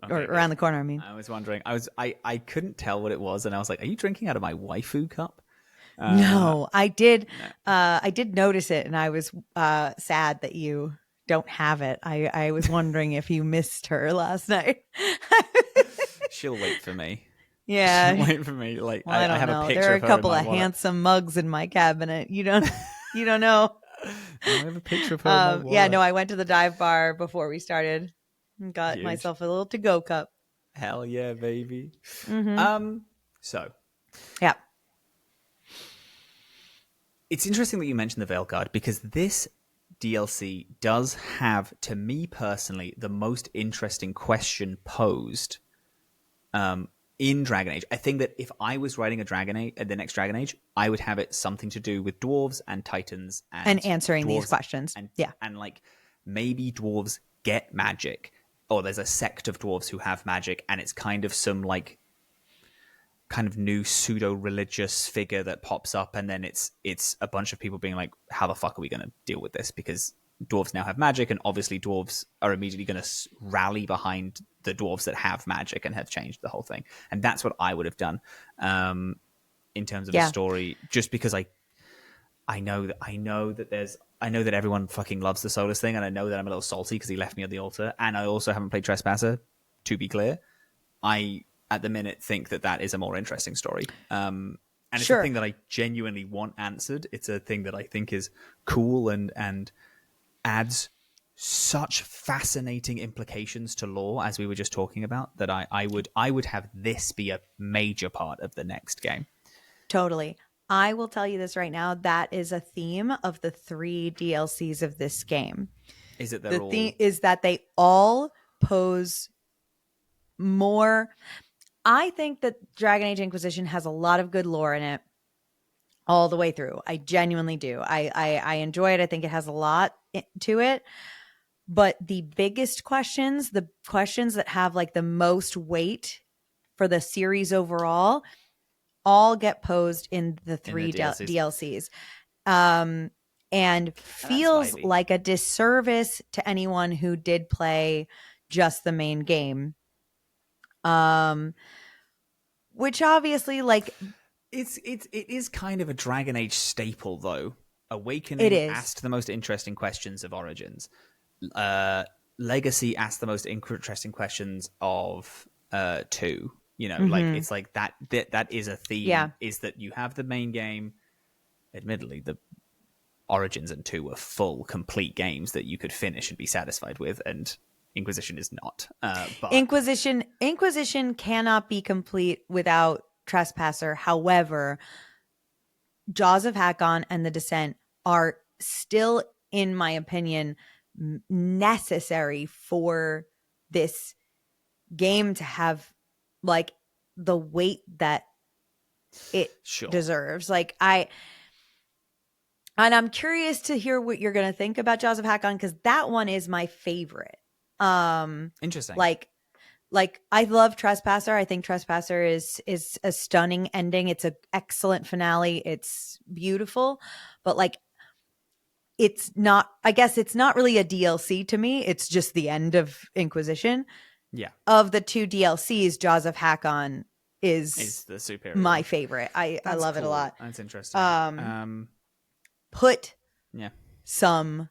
or around the corner. I mean, I was wondering. I couldn't tell what it was, and I was like, "Are you drinking out of my waifu cup?" no, I did. I did notice it, and I was sad that you don't have it. I was wondering if you missed her last night. She'll wait for me. Yeah, She'll wait for me. Like well, I don't have know. a picture. There are of a her couple in my of wallet. handsome mugs in my cabinet. You don't know. I have a picture of her. In my wallet. Yeah, no, I went to the dive bar before we started and got myself a little to-go cup. Hell yeah, baby. So yeah, it's interesting that you mentioned the Veilgaurd, because this DLC does have, to me personally, the most interesting question posed in Dragon Age. I think that if I was writing the next Dragon Age, I would have it something to do with dwarves and titans and answering these questions. And like maybe dwarves get magic, or there's a sect of dwarves who have magic, and it's kind of some like kind of new pseudo-religious figure that pops up, and then it's a bunch of people being like, how the fuck are we going to deal with this? Because dwarves now have magic, and obviously dwarves are immediately going to rally behind the dwarves that have magic and have changed the whole thing. And that's what I would have done in terms of a story, just because I know that everyone fucking loves the Solus thing, and I know that I'm a little salty because he left me at the altar, and I also haven't played Trespasser, to be clear. I at the minute think that is a more interesting story, and it's a thing that I genuinely want answered. It's a thing that I think is cool and adds such fascinating implications to lore, as we were just talking about, that I would have this be a major part of the next game. Totally. I will tell you this right now. That is a theme of the 3 DLCs of this game. Is it the theme is that they all pose more. I think that Dragon Age Inquisition has a lot of good lore in it all the way through. I genuinely do. I enjoy it. I think it has a lot to it. But the biggest questions, the questions that have like the most weight for the series overall, all get posed in the 3 DLCs. And feels like a disservice to anyone who did play just the main game. Which obviously, like, it is kind of a Dragon Age staple, though. Awakening asked the most interesting questions of Origins. Legacy asked the most interesting questions of 2. You know, like it's like that is a theme. Yeah. Is that you have the main game. Admittedly, the Origins and 2 were full, complete games that you could finish and be satisfied with, and Inquisition is not. But Inquisition cannot be complete without Trespasser. However, Jaws of Hakon and the Descent are still, in my opinion, necessary for this game to have like the weight that it deserves. Like I'm curious to hear what you're going to think about Jaws of Hakon, because that one is my favorite. Interesting. Like I love Trespasser. I think Trespasser is a stunning ending. It's an excellent finale. It's beautiful, but like it's not, I guess it's not really a DLC to me. It's just the end of Inquisition. Yeah. Of the 2 DLCs, Jaws of Hakon is the superior, my favorite. I love it a lot. That's interesting. Put some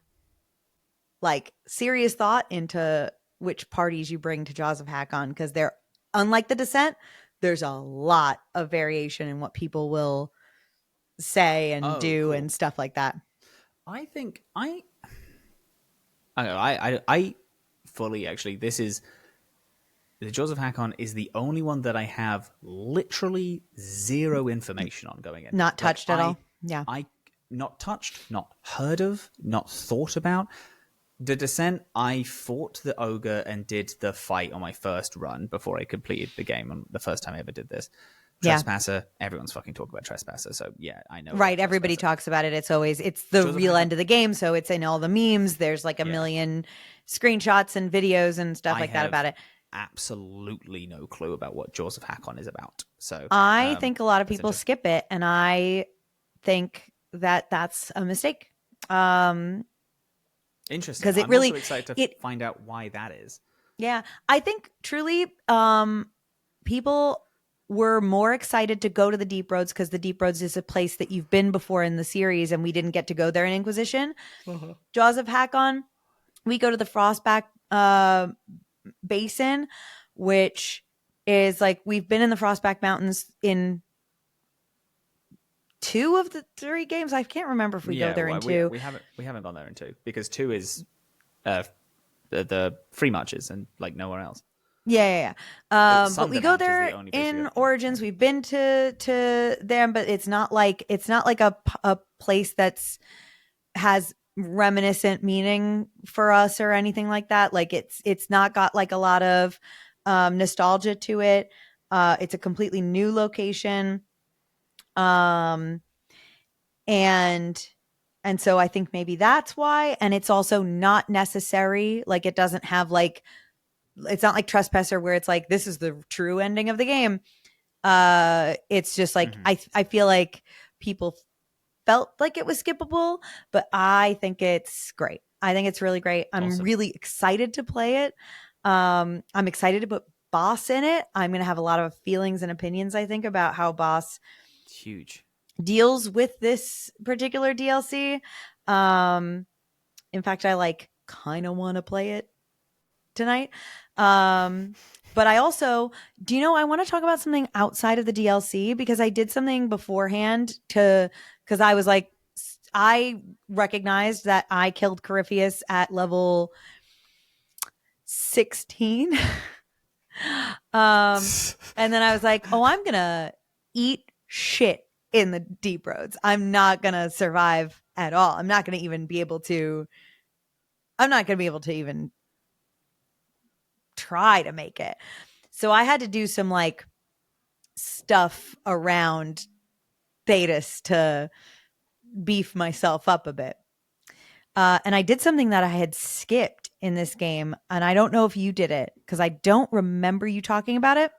like serious thought into which parties you bring to Jaws of Hakon, because they're, unlike the Descent, there's a lot of variation in what people will say and do and stuff like that. I think I fully, actually, this is the Jaws of Hakon is the only one that I have literally zero information on going in. Not touched at all. Yeah. Not touched, not heard of, not thought about. The Descent, I fought the ogre and did the fight on my first run before I completed the game on the first time I ever did this. Trespasser, everyone's fucking talking about Trespasser, so yeah, I know. Right, everybody talks about it. It's the real end of the game, so it's in all the memes. There's like a million screenshots and videos and stuff like that about it. Absolutely no clue about what Jaws of Hakon is about. So I think a lot of people skip it, and I think that that's a mistake. Interesting. Because it I'm really also excited to find out why that is. Yeah, I think truly, people were more excited to go to the Deep Roads because the Deep Roads is a place that you've been before in the series, and we didn't get to go there in Inquisition. Jaws of Hakon, we go to the Frostback Basin, which is like we've been in the Frostback Mountains in 2 of the 3 games. I can't remember if we go there in 2. We haven't gone there in 2 because 2 is the free marches and like nowhere else. Yeah. But we go there in Origins. We've been to them, but it's not like a place that's has reminiscent meaning for us or anything like that. Like it's not got like a lot of nostalgia to it. It's a completely new location. And so I think maybe that's why. And it's also not necessary. Like it doesn't have like, it's not like Trespasser where it's like, this is the true ending of the game. It's just like, I feel like people felt like it was skippable, but I think it's great. I think it's really great. I'm really excited to play it. I'm excited to put Boss in it. I'm going to have a lot of feelings and opinions, I think, about how Boss deals with this particular DLC. In fact, I like kind of want to play it tonight. But I also, I want to talk about something outside of the DLC because I did something beforehand because I was like, I recognized that I killed Corypheus at level 16. And then I was like, oh, I'm going to eat shit in the Deep Roads. I'm not going to survive at all. I'm not going to be able to even try to make it. So I had to do some like stuff around Thetis to beef myself up a bit. And I did something that I had skipped in this game. And I don't know if you did it because I don't remember you talking about it.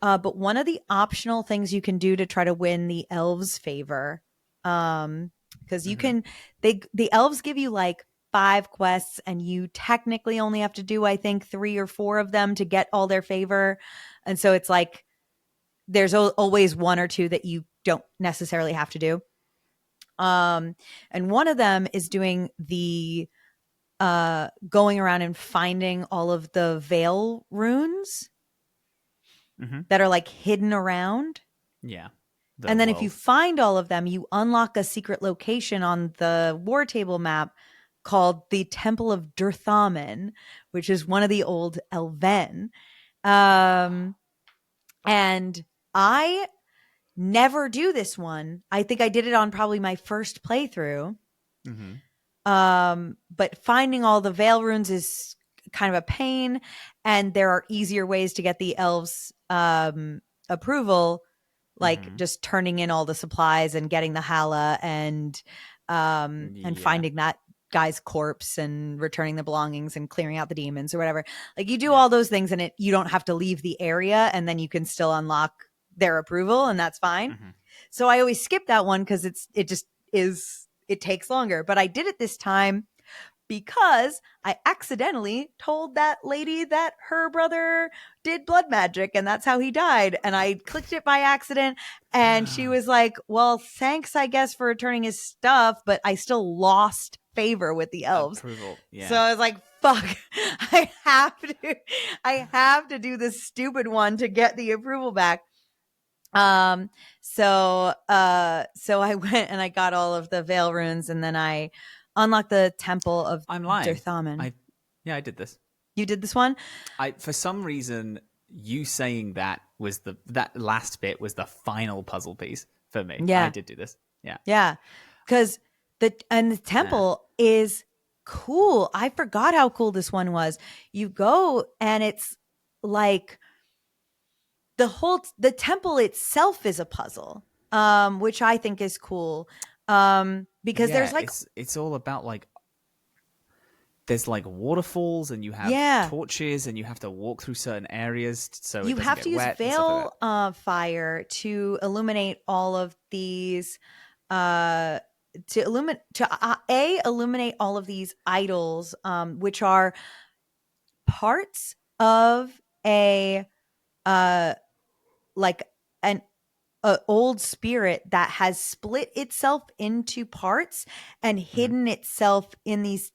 But one of the optional things you can do to try to win the elves' favor, because you can, the elves give you like 5 quests and you technically only have to do, I think, 3 or 4 of them to get all their favor. And so it's like, there's always 1 or 2 that you don't necessarily have to do. And one of them is doing the, going around and finding all of the veil runes that are like hidden around. Yeah. And then if you find all of them, you unlock a secret location on the war table map called the Temple of Durthamen, which is one of the old Elven. And I never do this one. I think I did it on probably my first playthrough. But finding all the veil runes is kind of a pain, and there are easier ways to get the elves approval, like just turning in all the supplies and getting the Hala and finding that guy's corpse and returning the belongings and clearing out the demons or whatever. Like you do all those things and you don't have to leave the area, and then you can still unlock their approval, and that's fine. So I always skip that one because it takes longer. But I did it this time because I accidentally told that lady that her brother did blood magic and that's how he died. And I clicked it by accident. And she was like, well, thanks, I guess, for returning his stuff, but I still lost favor with the elves. Approval. Yeah. So I was like, fuck, I have to do this stupid one to get the approval back. So I went and I got all of the veil runes, and then I unlocked the Temple of Durthamen. I did this. You did this one? For some reason, you saying that last bit was the final puzzle piece for me. Yeah. I did do this. Yeah. Yeah. Because the temple is cool. I forgot how cool this one was. You go and it's like the temple itself is a puzzle, which I think is cool. Because Yeah, there's like, it's all about like there's like waterfalls and you have yeah, torches and you have to walk through certain areas so it you doesn't have get to use wet and stuff like veil fire to illuminate all of these uh illuminate all of these idols, which are parts of a uh like an old spirit that has split itself into parts and that. Hmm. hidden itself in these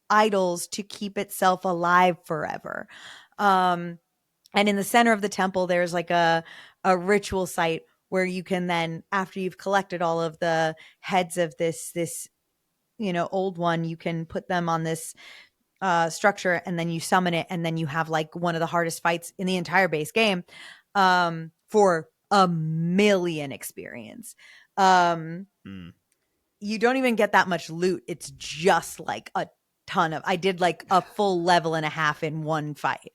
idols to keep itself alive forever. And in the center of the temple, there's like a ritual site where you can then, after you've collected all of the heads of this old one, you can put them on this structure, and then you summon it, and then you have like one of the hardest fights in the entire base game, for a million experience. Mm, You don't even get that much loot. It's just like a ton of. I did like a full level and a half in one fight.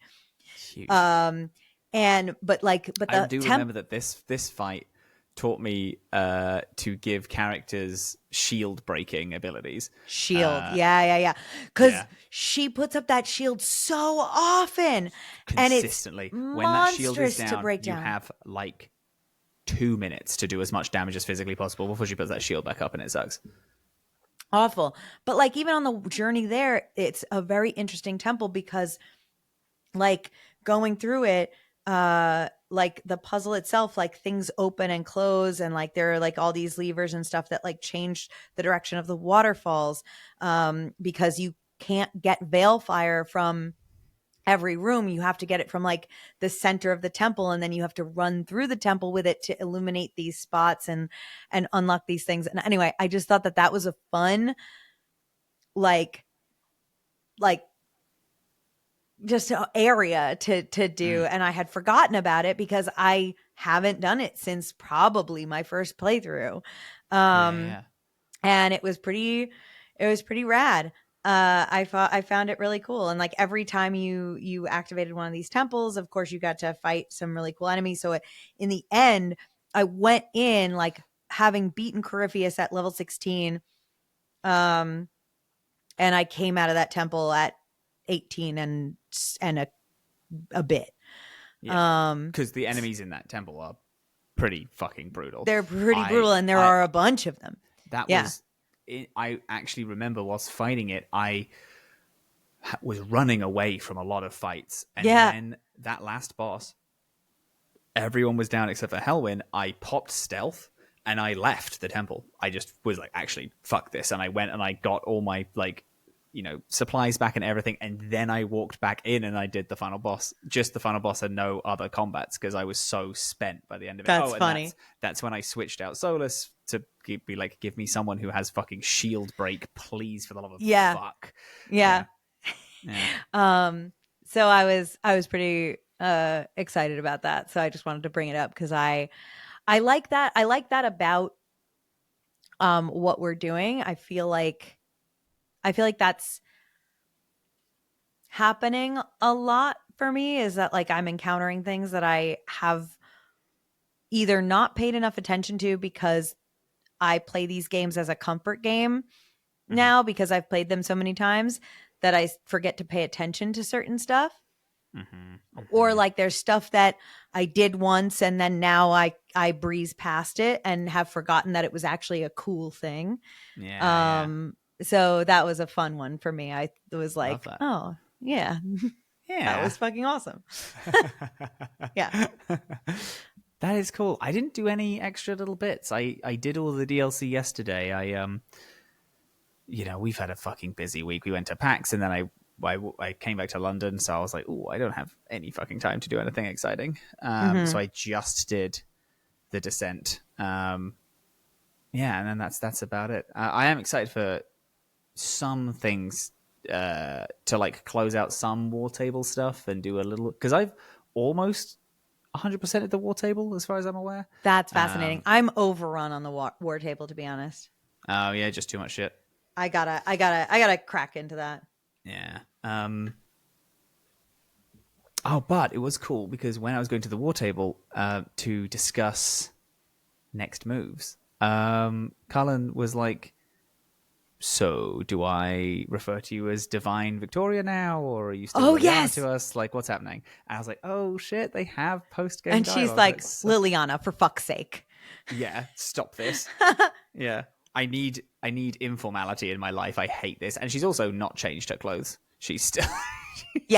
huge. But I the do remember that this fight taught me to give characters shield breaking abilities. shield, yeah, because Yeah, she puts up that shield so often, and it's consistently. When that shield is monstrous to down, break you down. have like 2 minutes to do as much damage as physically possible before she puts that shield back up, and it sucks. Awful. But like even on the journey there, it's a very interesting temple because like going through it, like the puzzle itself, like things open and close, and like there are like all these levers and stuff that like change the direction of the waterfalls, because you can't get veil fire from every room. You have to get it from like the center of the temple, and then you have to run through the temple with it to illuminate these spots and unlock these things. And anyway, I just thought that that was a fun, like like just a area to do, Mm. and I had forgotten about it because I haven't done it since probably my first playthrough. Yeah, um yeah. and it was pretty rad. I found it really cool, and like every time you activated one of these temples, of course you got to fight some really cool enemies. So in the end, I went in like having beaten Corypheus at level 16, um and I came out of that temple at 18 and a bit. Yeah, Um, because the enemies in that temple are pretty fucking brutal. they're pretty I brutal, and there I are a bunch of them. that Yeah. was I actually remember whilst fighting it, I was running away from a lot of fights, and Yeah. when that last boss, everyone was down except for Helwyn, I popped stealth and I left the temple. I just was like, actually, fuck this, and I went and I got all my like, supplies back and everything, and then I walked back in and I did the final boss, just the final boss, and no other combats because I was so spent by the end of it. That's and funny. that's when I switched out Solus to be like, give me someone who has fucking shield break, please, for the love of Yeah. fuck. Yeah. Yeah. So I was pretty excited about that. So I just wanted to bring it up because I like that. I like that about what we're doing. I feel like that's happening a lot for me, is that like I'm encountering things that I have either not paid enough attention to because I play these games as a comfort game Mhm. now because I've played them so many times that I forget to pay attention to certain stuff. Or like there's stuff that I did once and then now I breeze past it and have forgotten that it was actually a cool thing. Yeah. So that was a fun one for me. I was Love like, that. oh yeah, that Yeah. was fucking awesome. Yeah. That is cool. I didn't do any extra little bits. I did all the DLC yesterday. We've had a fucking busy week. We went to PAX and then I came back to London, so I was like, oh, I don't have any fucking time to do anything exciting. So I just did the Descent. And then that's about it. I am excited for some things to like close out some war table stuff and do a little, because I've almost 100% of the war table as far as I'm aware. That's fascinating. I'm overrun on the war table, to be honest. Oh yeah, just too much shit. I gotta crack into that. Yeah. Oh, but it was cool because when I was going to the war table to discuss next moves, Cullen was like, "So, do I refer to you as Divine Victoria now, or are you still Liliana yes, to us? Like, what's happening?" And I was like, "Oh shit, they have post game." And she's like, Liliana, for fuck's sake. Yeah, stop this. Yeah, I need informality in my life. I hate this. And she's also not changed her clothes. She's still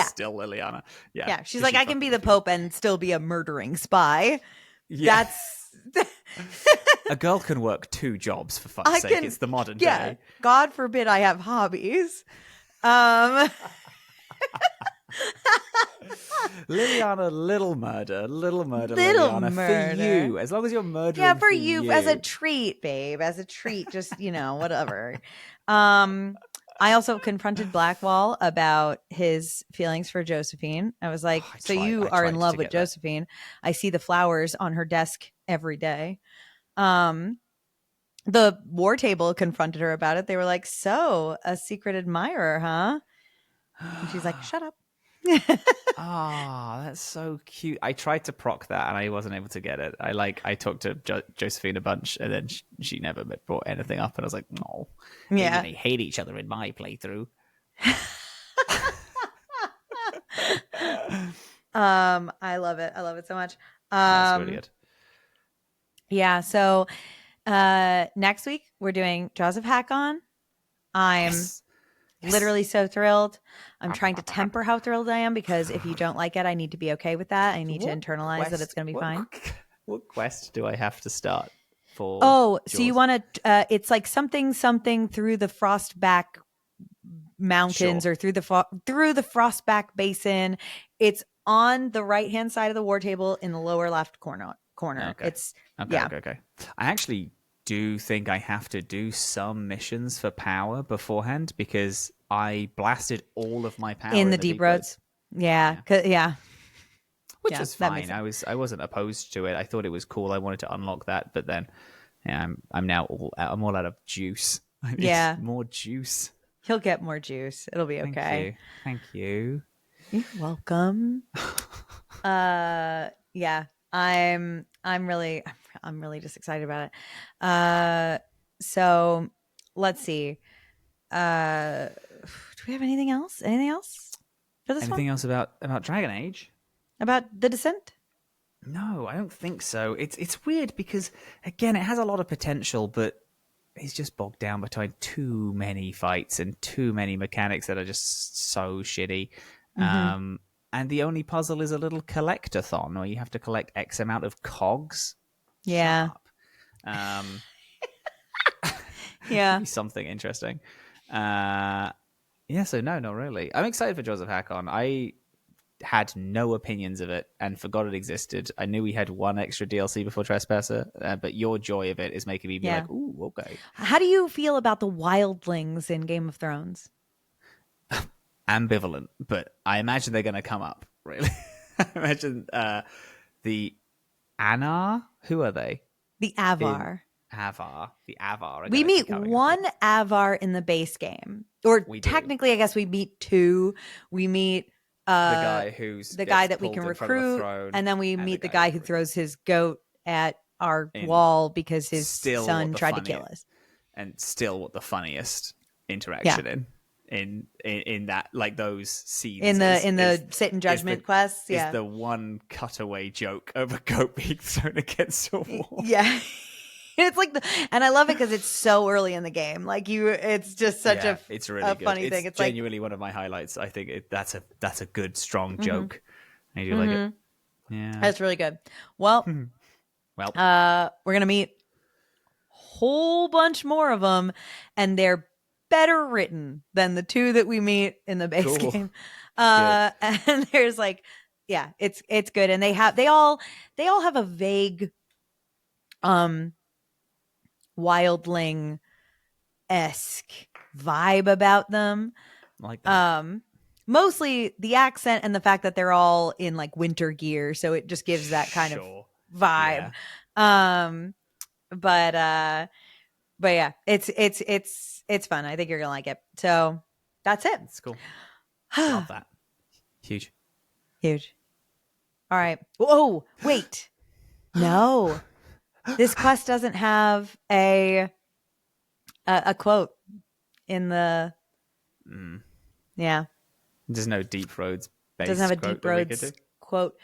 still Liliana. Yeah. She's like, I can be the Pope and still be a murdering spy. Yeah. That's a girl can work 2 jobs for fuck's sake. It's the modern day. God forbid I have hobbies. Liliana, little murder, Liliana, for you. As long as you're murdering, for you as a treat, babe, as a treat. Just whatever. I also confronted Blackwall about his feelings for Josephine. I was like, "So you are in love with Josephine? I see the flowers on her desk every day." The war table confronted her about it. They were like, "So, a secret admirer, huh?" And she's like, "Shut up." That's so cute. I tried to proc that and I wasn't able to get it. I talked to Josephine a bunch and then she never brought anything up, and I was like, "No, yeah, they hate each other in my playthrough." I love it. I love it so much. That's really good. Yeah. So, next week we're doing Jaws of Hakon. I'm literally so thrilled. I'm trying to temper how thrilled I am, because if you don't like it, I need to be okay with that. I need to internalize that it's going to be fine. What quest do I have to start for? Oh, Jaws? So you want to? It's like something through the Frostback Mountains, or through the Frostback Basin. It's on the right hand side of the war table in the lower left corner. Okay. It's okay. I actually do think I have to do some missions for power beforehand, because I blasted all of my power in the deep roads. Yeah. Which is fine. I wasn't opposed to it. I thought it was cool. I wanted to unlock that, but then I'm now all out of juice. I need more juice. He'll get more juice. It'll be okay. Thank you. You're welcome. Yeah. I'm really just excited about it. So let's see. Do we have anything else? For this Anything else about Dragon Age? About the Descent? No, I don't think so. It's weird because, again, it has a lot of potential, but it's just bogged down between too many fights and too many mechanics that are just so shitty. Mm-hmm. And the only puzzle is a little collectathon where you have to collect X amount of cogs. Yeah. Yeah. Something interesting. So no, not really. I'm excited for Jaws of Hakon. I had no opinions of it and forgot it existed. I knew we had one extra DLC before Trespasser, but your joy of it is making me be like, ooh, okay. How do you feel about the wildlings in Game of Thrones? Ambivalent, but I imagine they're going to come up, really. I imagine the Anar, who are they? The Avar. The Avar. We meet one Avar in the base game. Or technically, I guess we meet 2. We meet the guy the guy that we can recruit, and then we meet the guy who throws his goat at our wall because his son tried to kill us. And still what the funniest interaction in that, like, those scenes in the sit in judgment quests, is the one cutaway joke of a goat being thrown against a wall. Yeah. It's like and I love it because it's so early in the game. Like it's just such it's really a funny thing. It's genuinely one of my highlights. I think that's a good, strong joke. I do like it. Yeah, that's really good. Well, we're gonna meet a whole bunch more of them, and they're better written than the 2 that we meet in the base game. And there's it's good, and they all have a vague wildling-esque vibe about them. Like that. Mostly the accent and the fact that they're all in like winter gear, so it just gives that kind of vibe. But But yeah, it's fun. I think you're gonna like it. So that's it. It's cool. Love that. Huge. All right. Oh, wait. No. This quest doesn't have a quote in the yeah. There's no Deep Roads based Doesn't have a quote Deep that we could Roads do. quote.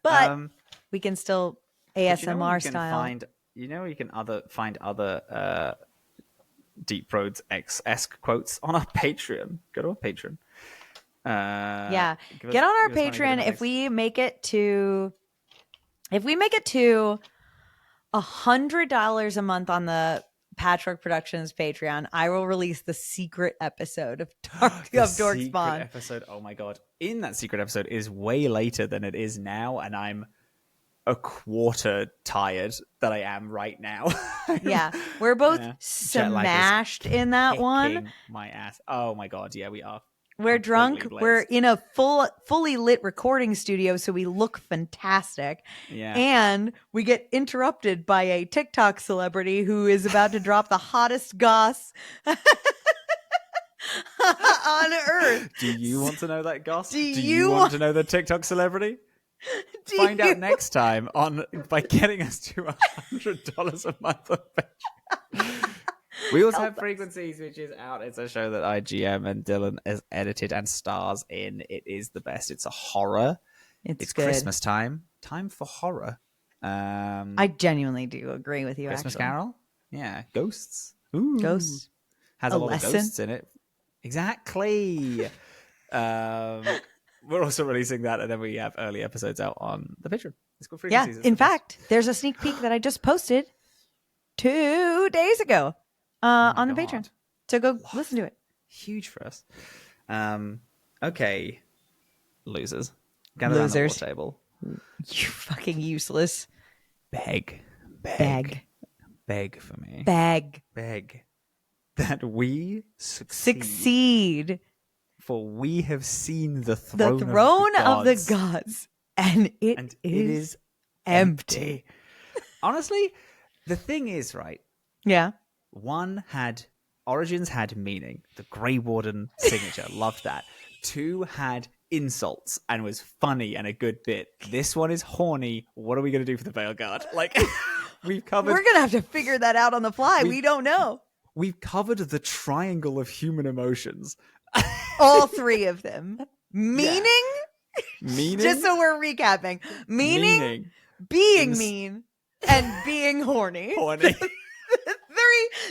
But we can still ASMR style. You can find other Deep Roads esque quotes on our Patreon. Go to our Patreon. Get on our Patreon. If we make it to $100 a month on the Patchwork Productions Patreon, I will release the secret episode of Dorkspawn. Episode. Oh my god! In that secret episode is way later than it is now, and I'm a quarter tired that I am right now. Yeah, we're both smashed in that one. My ass. Oh my god! Yeah, we are. We're drunk. We're in a fully lit recording studio, so we look fantastic. Yeah. And we get interrupted by a TikTok celebrity who is about to drop the hottest goss on earth. Do you want to know that goss? Do you want to know the TikTok celebrity? Find out next time by getting us to $100 a month on Patreon. We also have Frequencies, which is out. It's a show that IGM and Dillin has edited and stars in. It is the best. It's a horror. It's good. Christmas time. Time for horror. I genuinely do agree with you. Christmas Carol. Yeah. Ghosts. Ooh. Ghosts. Has a lot of ghosts in it. Exactly. We're also releasing that, and then we have early episodes out on the Patreon. It's called Frequencies. Yeah. In fact, there's a sneak peek that I just posted 2 days ago. On the Patreon. So go listen to it. Huge for us. Okay. Losers. Gather around the war table. You fucking useless. Beg for me. Beg. That we succeed. For we have seen the throne of the gods. And it is empty. Honestly, the thing is, right? Yeah. One Origins had meaning. The Grey Warden signature. Loved that. 2 had insults and was funny and a good bit. This one is horny. What are we going to do for the Veilgaurd? Like, we're going to have to figure that out on the fly. We don't know. We've covered the triangle of human emotions. All 3 of them. Meaning? Meaning? Just so we're recapping. Meaning. Being mean. And being horny.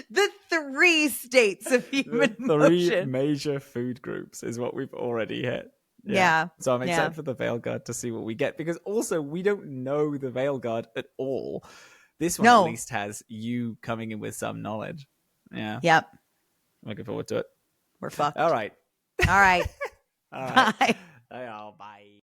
The 3 states of human emotion. 3 major food groups is what we've already hit. Yeah. So I'm excited for the Veilgaurd to see what we get, because also we don't know the Veilgaurd at all. This one at least has you coming in with some knowledge. Yeah. Yep. Looking forward to it. We're fucked. All right. Bye. Bye.